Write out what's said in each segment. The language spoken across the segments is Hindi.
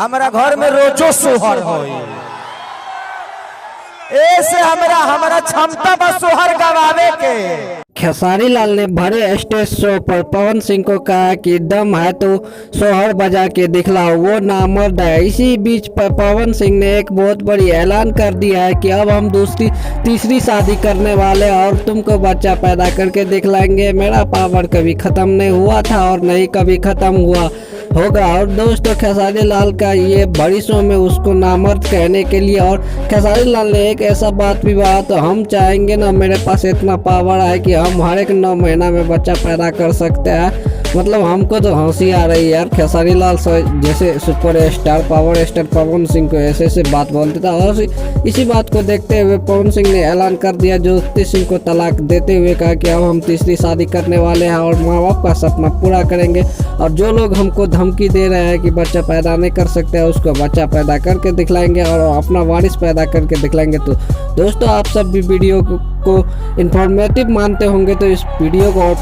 हमारा घर में रोजो सोहर होई। ऐसे हमारा क्षमता बस सोहर गवावे के। खेसारी लाल ने भरे स्टेज शो पर पवन सिंह को कहा कि दम है तो सोहर बजा के दिखलाओ, वो नामर्द है। इसी बीच पवन सिंह ने एक बहुत बड़ी ऐलान कर दिया है कि अब हम तीसरी शादी करने वाले और तुमको बच्चा पैदा करके दिखलाएंगे। मेरा पावर कभी खत्म नहीं हुआ था और नहीं कभी खत्म होगा। और दोस्तों खेसारी लाल का ये बड़ी शो में उसको नामर्द कहने के लिए, और खेसारी लाल ने एक ऐसा बात भी कहा, तो हम चाहेंगे ना, मेरे पास इतना पावर है कि हम हर एक 9 महीना में बच्चा पैदा कर सकते हैं। मतलब हमको तो हंसी आ रही है यार। खेसारी लाल जैसे super star power star Pawan Singh को ऐसे बात बोलते था, और इसी बात को देखते हुए पवन सिंह ने ऐलान कर दिया ज्योति सिंह को तलाक देते हुए कहा कि अब हम तीसरी शादी करने वाले हैं और माँ बाप का सपना पूरा करेंगे। और जो लोग हमको धमकी दे रहे हैं कि बच्चा पैदा नहीं कर सकते हैं, उसको बच्चा पैदा करके दिखलाएंगे और अपना वारिस पैदा करके दिखलाएंगे। तो दोस्तों आप सब भी वीडियो को इन्फॉर्मेटिव मानते होंगे तो इस वीडियो को, और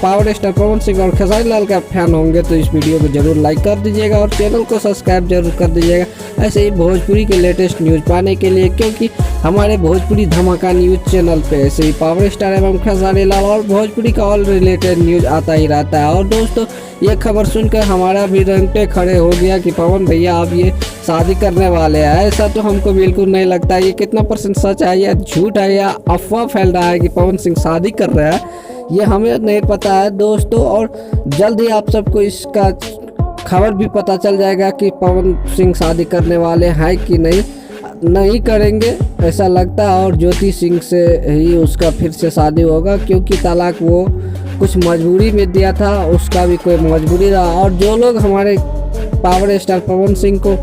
पावर स्टार पवन सिंह और खेसारी लाल का फैन होंगे तो इस वीडियो को जरूर लाइक कर दीजिएगा और चैनल को सब्सक्राइब जरूर कर दीजिएगा ऐसे ही भोजपुरी के लेटेस्ट न्यूज़ पाने के लिए, क्योंकि हमारे भोजपुरी धमाका न्यूज़ चैनल पे ऐसे ही पावर स्टार एवं खेसारी लाल और भोजपुरी का ऑल रिलेटेड न्यूज़ आता ही रहता है। और दोस्तों ये खबर सुनकर हमारा भी रंगटे खड़े हो गया कि पवन भैया अब ये शादी करने वाले हैं। ऐसा तो हमको बिल्कुल नहीं लगता। ये कितना % सच है या झूठ है या अफवाह फैल रहा है कि पवन सिंह शादी कर रहा है, ये हमें नहीं पता है दोस्तों। और जल्द ही आप सबको इसका खबर भी पता चल जाएगा कि पवन सिंह शादी करने वाले हैं कि नहीं करेंगे ऐसा लगता है। और ज्योति सिंह से ही उसका फिर से शादी होगा, क्योंकि तलाक वो कुछ मजबूरी में दिया था, उसका भी कोई मजबूरी रहा। और जो लोग हमारे पावर स्टार पवन सिंह को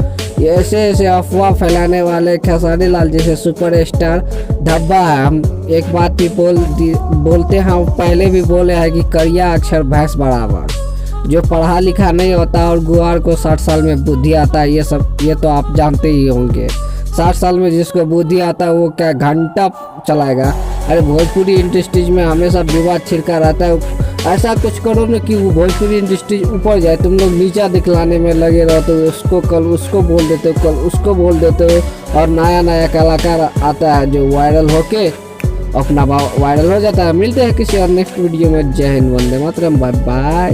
ऐसे अफवाह फैलाने वाले खेसारी लाल जैसे सुपर स्टार धब्बा है, हम एक बात भी बोलते हैं, हम पहले भी बोले हैं कि करिया अक्षर भैंस बराबर। जो पढ़ा लिखा नहीं होता और गुआर को 60 साल में बुद्धि आता है, ये तो आप जानते ही होंगे। 60 साल में जिसको बुद्धि आता है वो क्या घंटा चलाएगा। अरे भोजपुरी इंडस्ट्रीज में हमेशा विवाद छिड़का रहता है। ऐसा कुछ करो ना कि वो भोजपुरी इंडस्ट्री ऊपर जाए, तुम लोग नीचा दिखलाने में लगे रहते हो। उसको कल उसको बोल देते हो, कल उसको बोल देते हो, और नया कलाकार आता है जो वायरल होके अपना वायरल हो जाता है। मिलते हैं किसी और नेक्स्ट वीडियो में। जय हिंद, वंदे मातरम, बाय बाय।